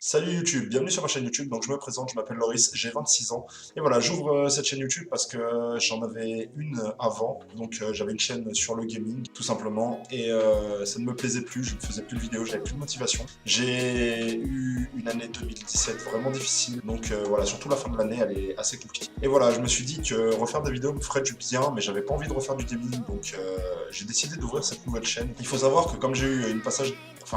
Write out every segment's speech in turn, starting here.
Salut YouTube, bienvenue sur ma chaîne YouTube. Donc je me présente, je m'appelle Loris, j'ai 26 ans. Et voilà, j'ouvre cette chaîne YouTube parce que j'en avais une avant. Donc j'avais une chaîne sur le gaming, tout simplement. Et ça ne me plaisait plus, je ne faisais plus de vidéos, j'avais plus de motivation. J'ai eu une année 2017 vraiment difficile. Donc voilà, surtout la fin de l'année, elle est assez compliquée. Et voilà, je me suis dit que refaire des vidéos me ferait du bien, mais j'avais pas envie de refaire du gaming. Donc j'ai décidé d'ouvrir cette nouvelle chaîne. Il faut savoir que comme j'ai eu un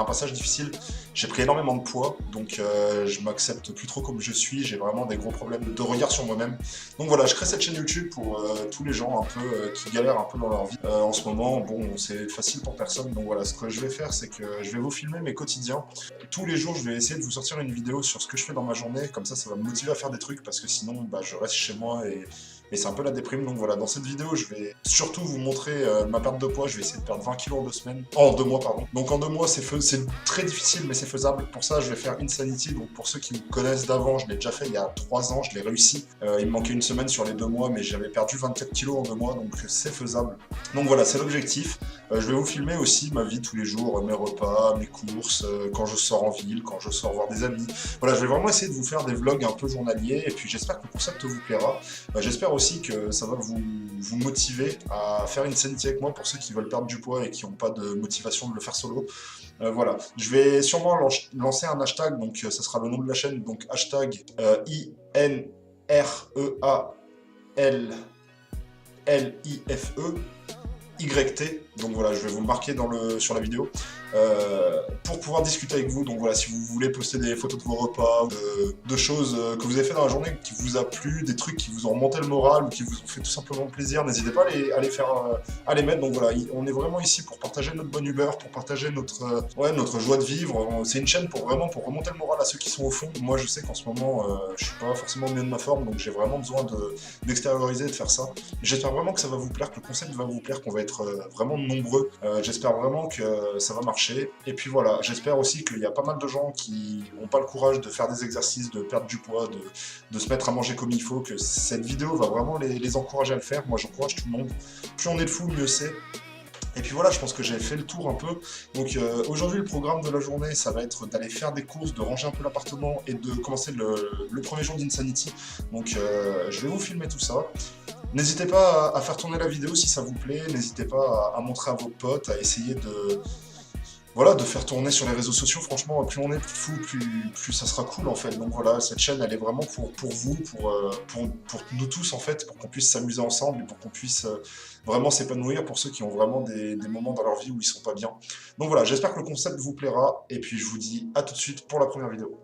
passage difficile, j'ai pris énormément de poids, donc je m'accepte plus trop comme je suis, j'ai vraiment des gros problèmes de regard sur moi-même. Donc voilà, je crée cette chaîne YouTube pour tous les gens un peu qui galèrent un peu dans leur vie. En ce moment, bon, c'est facile pour personne, donc voilà, ce que je vais faire, c'est que je vais vous filmer mes quotidiens. Tous les jours, je vais essayer de vous sortir une vidéo sur ce que je fais dans ma journée, comme ça va me motiver à faire des trucs, parce que sinon, bah, je reste chez moi et c'est un peu la déprime. Donc voilà, dans cette vidéo, je vais surtout vous montrer ma perte de poids. Je vais essayer de perdre 20 kilos en 2 mois, pardon. Donc en 2 mois, c'est très difficile, mais c'est faisable. Pour ça, je vais faire Insanity. Donc pour ceux qui me connaissent d'avant, je l'ai déjà fait il y a 3 ans, je l'ai réussi. Il me manquait une semaine sur les 2 mois, mais j'avais perdu 24 kilos en 2 mois, donc c'est faisable. Donc voilà, c'est l'objectif. Je vais vous filmer aussi ma vie tous les jours, mes repas, mes courses, quand je sors en ville, quand je sors voir des amis. Voilà, je vais vraiment essayer de vous faire des vlogs un peu journaliers, et puis j'espère que le concept vous plaira. J'espère aussi que ça va vous motiver à faire une Insanity avec moi pour ceux qui veulent perdre du poids et qui n'ont pas de motivation de le faire solo. Voilà, je vais sûrement lancer un hashtag, donc ça sera le nom de la chaîne, donc hashtag INREALLIFE. YT, donc voilà, je vais vous le marquer sur la vidéo, pour pouvoir discuter avec vous. Donc voilà, si vous voulez poster des photos de vos repas, de choses que vous avez fait dans la journée, qui vous a plu, des trucs qui vous ont remonté le moral ou qui vous ont fait tout simplement plaisir, n'hésitez pas à les mettre. Donc voilà, on est vraiment ici pour partager notre bonne humeur, pour partager notre joie de vivre. C'est une chaîne pour remonter le moral à ceux qui sont au fond. Moi je sais qu'en ce moment, je suis pas forcément au mieux de ma forme, donc j'ai vraiment besoin d'extérioriser, de faire ça. J'espère vraiment que ça va vous plaire, que le concept va vous plaire, qu'on va être vraiment nombreux. J'espère vraiment que ça va marcher. Et puis voilà, j'espère aussi qu'il y a pas mal de gens qui n'ont pas le courage de faire des exercices, de perdre du poids, de se mettre à manger comme il faut, que cette vidéo va vraiment les encourager à le faire. Moi j'encourage tout le monde. Plus on est de fous, mieux c'est. Et puis voilà, je pense que j'ai fait le tour un peu. Donc aujourd'hui, le programme de la journée, ça va être d'aller faire des courses, de ranger un peu l'appartement et de commencer le premier jour d'Insanity. Donc je vais vous filmer tout ça. N'hésitez pas à faire tourner la vidéo si ça vous plaît. N'hésitez pas à montrer à vos potes, à essayer de faire tourner sur les réseaux sociaux. Franchement, plus on est de fous, plus ça sera cool en fait. Donc voilà, cette chaîne, elle est vraiment pour vous, pour nous tous en fait, pour qu'on puisse s'amuser ensemble et pour qu'on puisse vraiment s'épanouir pour ceux qui ont vraiment des moments dans leur vie où ils sont pas bien. Donc voilà, j'espère que le concept vous plaira et puis je vous dis à tout de suite pour la première vidéo.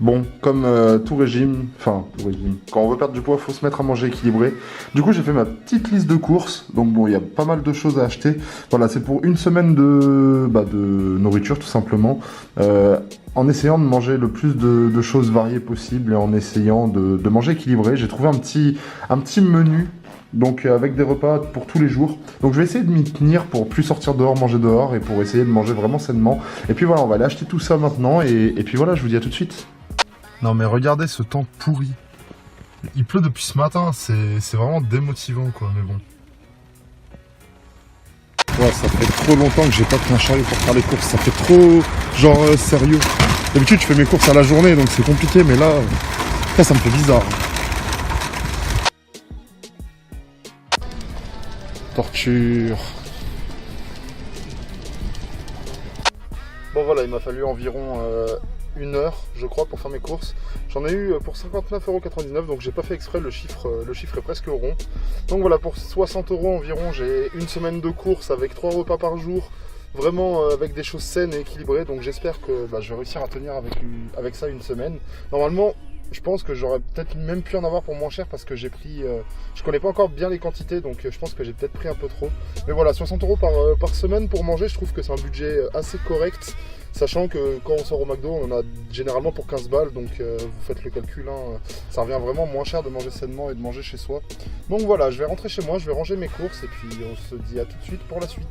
Bon, comme tout régime, quand on veut perdre du poids, faut se mettre à manger équilibré. Du coup, j'ai fait ma petite liste de courses, donc bon, il y a pas mal de choses à acheter. Voilà, c'est pour une semaine de nourriture, tout simplement, en essayant de manger le plus de choses variées possible et en essayant de manger équilibré. J'ai trouvé un petit menu, donc avec des repas pour tous les jours. Donc je vais essayer de m'y tenir pour plus sortir dehors, manger dehors et pour essayer de manger vraiment sainement. Et puis voilà, on va aller acheter tout ça maintenant et puis voilà, je vous dis à tout de suite. Non mais regardez ce temps pourri. Il pleut depuis ce matin, c'est vraiment démotivant quoi, mais bon. Ouais, ça fait trop longtemps que j'ai pas pris un chariot pour faire les courses, ça fait trop genre sérieux. D'habitude je fais mes courses à la journée donc c'est compliqué, mais là ça me fait bizarre. Torture. Bon voilà, il m'a fallu environ 1 heure, je crois, pour faire mes courses. J'en ai eu pour 59,99 €, donc j'ai pas fait exprès, le chiffre est presque rond. Donc voilà, pour 60 € environ, j'ai une semaine de courses avec 3 repas par jour, vraiment avec des choses saines et équilibrées. Donc j'espère que je vais réussir à tenir avec ça une semaine. Normalement, je pense que j'aurais peut-être même pu en avoir pour moins cher parce que j'ai pris... je connais pas encore bien les quantités, donc je pense que j'ai peut-être pris un peu trop. Mais voilà, 60 € par semaine pour manger, je trouve que c'est un budget assez correct. Sachant que quand on sort au McDo, on en a généralement pour 15 balles, donc vous faites le calcul, hein, ça revient vraiment moins cher de manger sainement et de manger chez soi. Donc voilà, je vais rentrer chez moi, je vais ranger mes courses et puis on se dit à tout de suite pour la suite.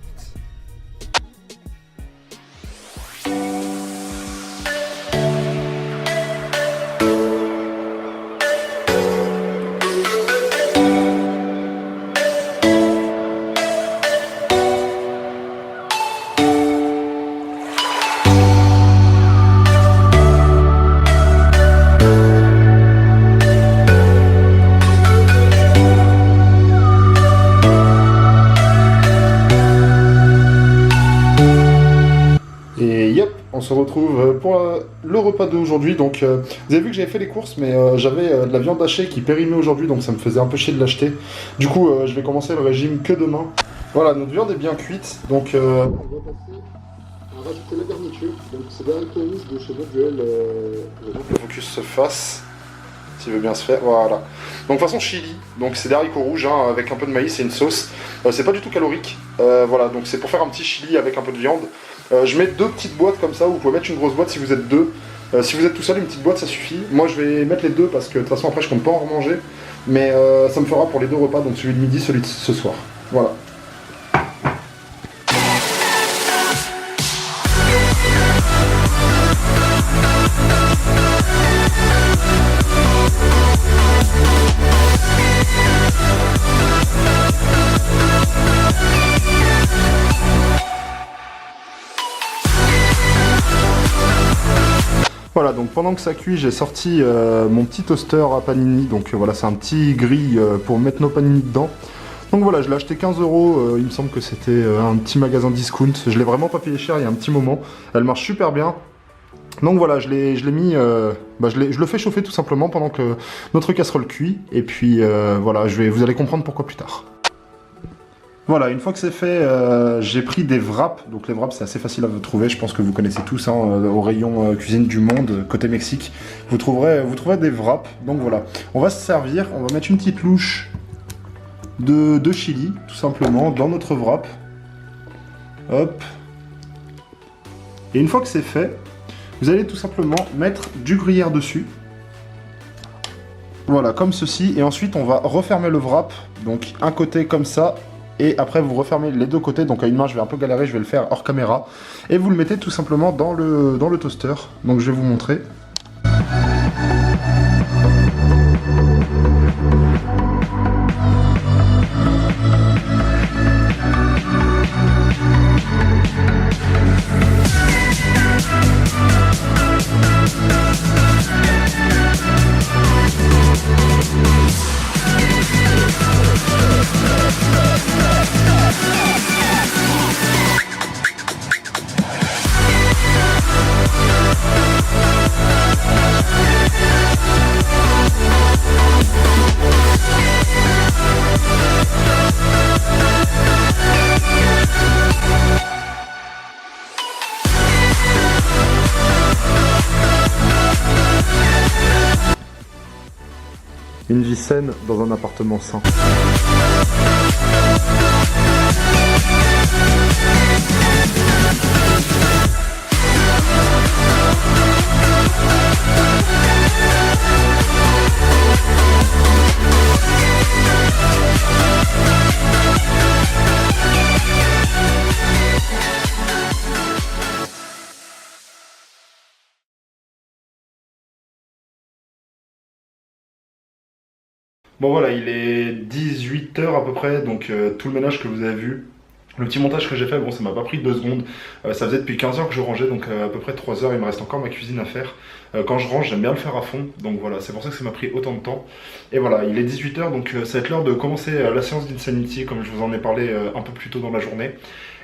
retrouve pour le repas d'aujourd'hui. Donc vous avez vu que j'avais fait les courses, mais j'avais de la viande hachée qui périmait aujourd'hui, donc ça me faisait un peu chier de l'acheter. Du coup je vais commencer le régime que demain. Voilà, notre viande est bien cuite, donc on va passer à rajouter la garniture. Donc c'est des haricots rouges de chez Boduel. J'attends que le focus se fasse, s'il veut bien se faire, voilà. Donc façon chili, donc c'est des haricots rouges hein, avec un peu de maïs et une sauce. C'est pas du tout calorique, voilà, donc c'est pour faire un petit chili avec un peu de viande. Je mets 2 petites boîtes comme ça, vous pouvez mettre une grosse boîte si vous êtes 2. Si vous êtes tout seul, une petite boîte ça suffit. Moi je vais mettre les 2 parce que de toute façon après je compte pas en remanger. Mais ça me fera pour les 2 repas, donc celui de midi, celui de ce soir. Voilà. Voilà, donc pendant que ça cuit, j'ai sorti mon petit toaster à panini. Donc voilà, c'est un petit grill pour mettre nos panini dedans. Donc voilà, je l'ai acheté 15 €. Il me semble que c'était un petit magasin discount. Je l'ai vraiment pas payé cher il y a un petit moment. Elle marche super bien. Donc voilà, je l'ai mis, je le fais chauffer tout simplement pendant que notre casserole cuit. Et puis voilà, vous allez comprendre pourquoi plus tard. Voilà, une fois que c'est fait, j'ai pris des wraps. Donc les wraps, c'est assez facile à vous trouver. Je pense que vous connaissez tous hein, au rayon cuisine du monde, côté Mexique. Vous trouverez des wraps. Donc voilà, on va se servir. On va mettre une petite louche de chili, tout simplement, dans notre wrap. Hop. Et une fois que c'est fait, vous allez tout simplement mettre du gruyère dessus. Voilà, comme ceci. Et ensuite, on va refermer le wrap. Donc un côté comme ça. Et après vous refermez les 2 côtés, donc à une main je vais un peu galérer, je vais le faire hors caméra. Et vous le mettez tout simplement dans le toaster. Donc je vais vous montrer. Une vie saine dans un appartement sain. Bon voilà, il est 18 h à peu près, donc tout le ménage que vous avez vu, le petit montage que j'ai fait, bon ça m'a pas pris 2 secondes, ça faisait depuis 15 h que je rangeais, donc à peu près 3 h, il me reste encore ma cuisine à faire. Quand je range, j'aime bien le faire à fond, donc voilà, c'est pour ça que ça m'a pris autant de temps. Et voilà, il est 18 h, donc ça va être l'heure de commencer la séance d'Insanity, comme je vous en ai parlé un peu plus tôt dans la journée.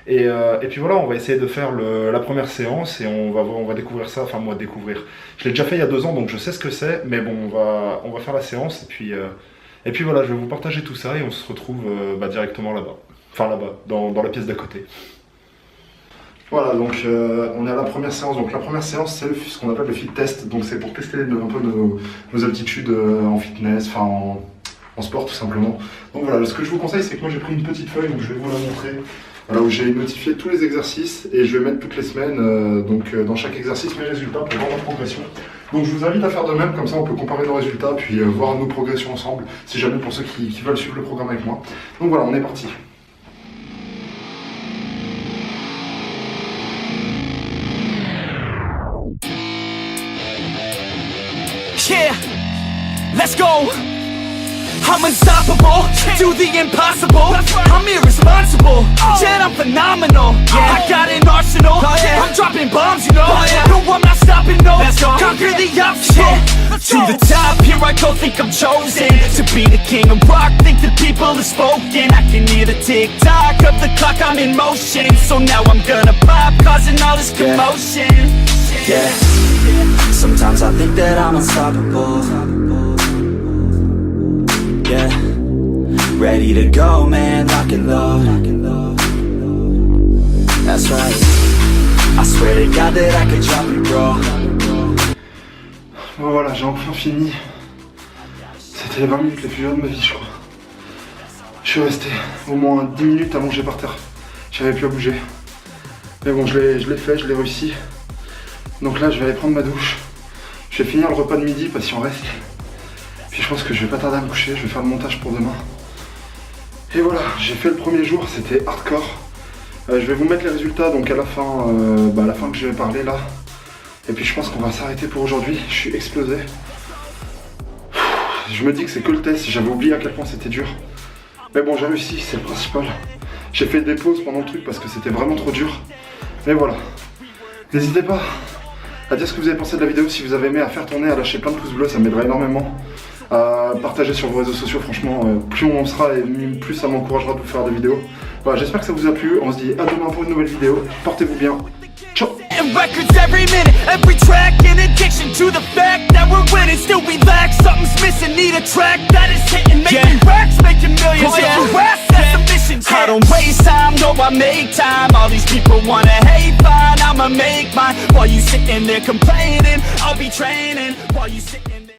Et puis voilà, on va essayer de faire la première séance et on va découvrir ça, enfin moi découvrir. Je l'ai déjà fait il y a 2 ans, donc je sais ce que c'est, mais bon, on va faire la séance et puis voilà, je vais vous partager tout ça et on se retrouve directement là-bas. Enfin là-bas, dans la pièce d'à côté. Voilà, donc on est à la première séance. Donc la première séance, c'est ce qu'on appelle le fit test. Donc c'est pour tester un peu nos aptitudes en fitness, enfin en sport tout simplement. Donc voilà, ce que je vous conseille, c'est que moi j'ai pris une petite feuille, donc je vais vous la montrer. Voilà, où j'ai notifié tous les exercices et je vais mettre toutes les semaines, dans chaque exercice, mes résultats pour voir ma progression. Donc je vous invite à faire de même, comme ça on peut comparer nos résultats, puis voir nos progressions ensemble, si jamais pour ceux qui veulent suivre le programme avec moi. Donc voilà, on est parti. Yeah, let's go. I'm unstoppable, do the impossible. I'm irresponsible, yet I'm phenomenal. I got an arsenal, I'm dropping bombs, you know. No, I'm not stopping, no. Conquer the obstacle. To the top, here I go, think I'm chosen to be the king of rock, think the people have spoken. I can hear the tick-tock of the clock, I'm in motion. So now I'm gonna pop, causing all this commotion. Yeah, sometimes I think that I'm unstoppable. Yeah, ready to go, man, lock and load. That's right, I swear to God that I could drop you, bro. Bon, voilà, j'ai enfin fini. C'était les 20 minutes les plus dures de ma vie, je crois. Je suis resté au moins 10 minutes allongé par terre. J'avais plus à bouger. Mais bon, je l'ai fait, je l'ai réussi. Donc là, je vais aller prendre ma douche. Je vais finir le repas de midi parce qu'il en reste. Puis je pense que je vais pas tarder à me coucher, je vais faire le montage pour demain. Et voilà, j'ai fait le premier jour, c'était hardcore. Je vais vous mettre les résultats donc à la fin que je vais parler là. Et puis je pense qu'on va s'arrêter pour aujourd'hui. Je suis explosé. Je me dis que c'est que le test, j'avais oublié à quel point c'était dur. Mais bon, j'ai réussi, c'est le principal. J'ai fait des pauses pendant le truc parce que c'était vraiment trop dur. Mais voilà. N'hésitez pas à dire ce que vous avez pensé de la vidéo, si vous avez aimé, à faire tourner, à lâcher plein de pouces bleus, ça m'aiderait énormément. À partager sur vos réseaux sociaux, franchement, plus on en sera et plus ça m'encouragera de vous faire des vidéos. Voilà, j'espère que ça vous a plu, on se dit à demain pour une nouvelle vidéo, portez-vous bien, ciao. And records every minute, every track, in addiction to the fact that we're winning, still we lack, something's missing, need a track that is hitting, making racks, making millions, that's the mission. I don't waste time, no I make time, all these people wanna hate, fine, I'ma make mine, while you sitting there complaining, I'll be training, while you sitting